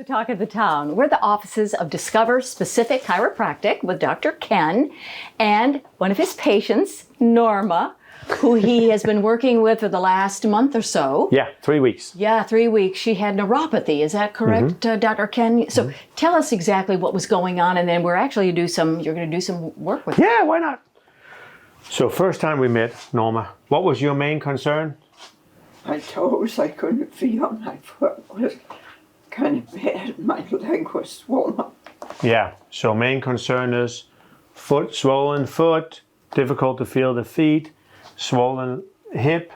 The talk of the town. We're the offices of Discover Specific Chiropractic with Dr. Ken and one of his patients, Norma, who he has been working with for the last month or so. Yeah, 3 weeks. Yeah, 3 weeks. She had neuropathy. Is that correct, Dr. Ken? So tell us exactly what was going on, and then we're actually you're going to do some work with her. Yeah, why not? So first time we met, Norma, what was your main concern? My toes, I couldn't feel. My foot was kind of bad. My leg was swollen. Yeah, so main concern is swollen foot, difficult to feel the feet, swollen hip,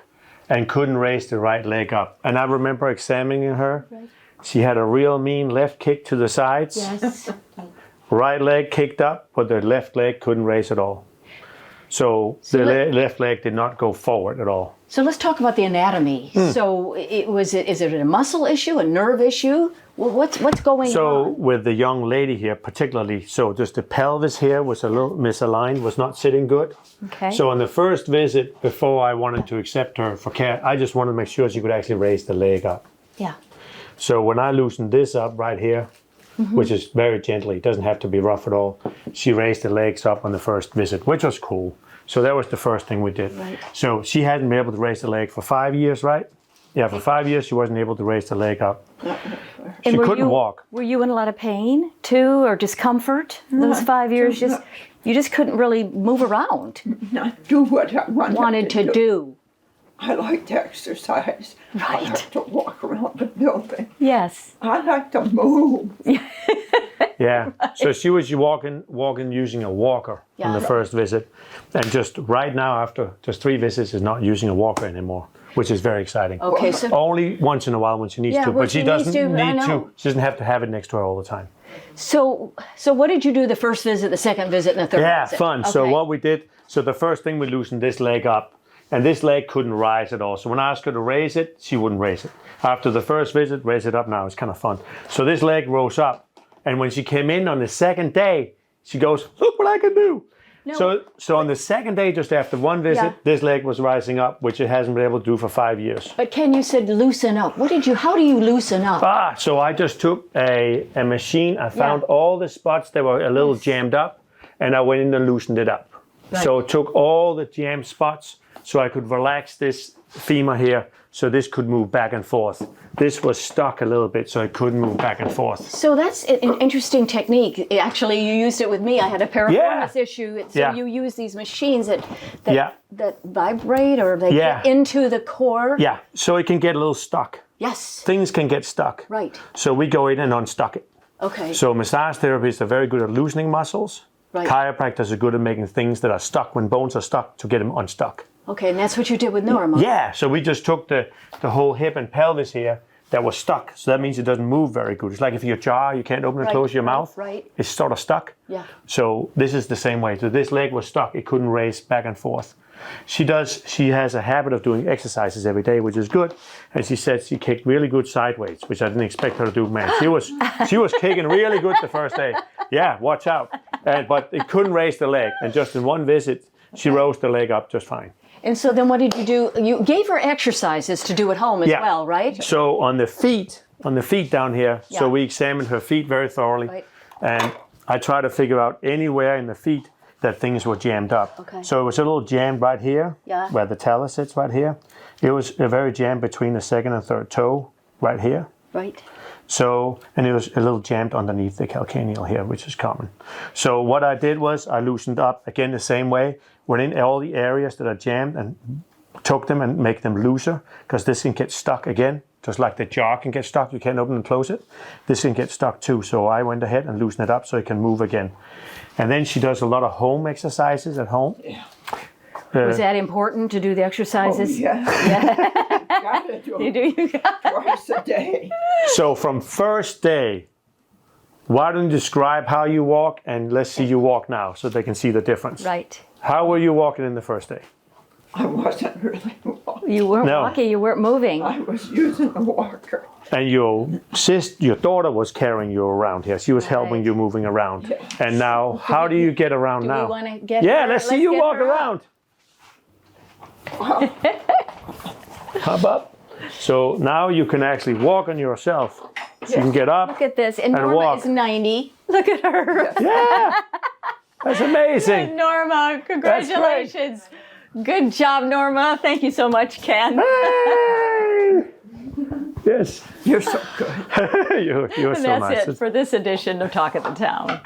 and couldn't raise the right leg up. And I remember examining her. Right. She had a real mean left kick to the sides. Yes. Right leg kicked up, but the left leg couldn't raise at all. So the left leg did not go forward at all. So let's talk about the anatomy. So is it a muscle issue, a nerve issue? What's going on? So with the young lady here particularly, so just the pelvis here was a little misaligned, was not sitting good. Okay. So on the first visit, before I wanted to accept her for care, I just wanted to make sure she could actually raise the leg up. Yeah. So when I loosened this up right here, which is very gently, it doesn't have to be rough at all, she raised the legs up on the first visit, which was cool. So that was the first thing we did. Right. So she hadn't been able to raise the leg for 5 years, right? Yeah, for 5 years she wasn't able to raise the leg up. She couldn't walk. Were you in a lot of pain too, or discomfort those 5 years? You just couldn't really move around. Not do what I wanted to do. I like to exercise. Right. I like to walk around the building. Yes. I like to move. Yeah. Right. So she was walking using a walker on the first visit, and just right now after just 3 visits is not using a walker anymore, which is very exciting. Okay. So only once in a while when she needs to, but she doesn't need to. She doesn't have to have it next to her all the time. So what did you do the first visit, the second visit, and the third visit? Yeah, fun. Okay. So what we did, so the first thing we loosened this leg up. And this leg couldn't rise at all. So when I asked her to raise it, she wouldn't raise it. After the first visit, raise it up now. It's kind of fun. So this leg rose up. And when she came in on the second day, she goes, look what I can do. No. So on the second day, just after 1 visit, this leg was rising up, which it hasn't been able to do for 5 years. But Ken, you said loosen up. How do you loosen up? So I just took a machine. I found all the spots that were a little jammed up, and I went in and loosened it up. Right. So it took all the jammed spots, so I could relax this femur here, so this could move back and forth. This was stuck a little bit, so it couldn't move back and forth. So that's an interesting technique. Actually, you used it with me. I had a piriformis issue. So you use these machines that vibrate, or they get into the core. Yeah, so it can get a little stuck. Yes. Things can get stuck. Right. So we go in and unstuck it. Okay. So massage therapists are very good at loosening muscles. Right. Chiropractors are good at making things that are stuck, when bones are stuck, to get them unstuck. Okay, and that's what you did with Norma. Yeah, so we just took the whole hip and pelvis here that was stuck. So that means it doesn't move very good. It's like if your jaw, you can't open and close your mouth. Right. It's sort of stuck. Yeah. So this is the same way. So this leg was stuck. It couldn't raise back and forth. She has a habit of doing exercises every day, which is good. And she said she kicked really good sideways, which I didn't expect her to do, man. She was kicking really good the first day. Yeah, watch out. But it couldn't raise the leg. And just in 1 visit, she rose the leg up just fine. And so then what did you do? You gave her exercises to do at home as well, right? So on the feet down here, so we examined her feet very thoroughly. Right. And I tried to figure out anywhere in the feet that things were jammed up. Okay. So it was a little jammed right here, where the talus sits right here. It was a very jammed between the second and third toe right here. Right. So, and it was a little jammed underneath the calcaneal here, which is common. So what I did was I loosened up, again the same way, went in all the areas that are jammed and took them and make them looser, because this can get stuck again, just like the jaw can get stuck, you can't open and close it. This can get stuck too, so I went ahead and loosened it up so it can move again. And then she does a lot of home exercises at home. Yeah. Was that important to do the exercises? Oh, yeah. Gotta do it twice a day. So from first day, why don't you describe how you walk, and let's see you walk now so they can see the difference. Right. How were you walking in the first day? I wasn't really walking. You weren't walking, you weren't moving. I was using a walker. And your daughter was carrying you around here. She was helping you moving around. Yes. And now, how do you get around now? We want to get let's see you walk around. How about? So now you can actually walk on yourself. So you can get up. Look at this. And Norma walk. is 90. Look at her. Yeah. That's amazing. Norma, congratulations. Good job, Norma. Thank you so much, Ken. Hey! Yes. You're so good. you're And so that's nice. it for this edition of Talk of the Town.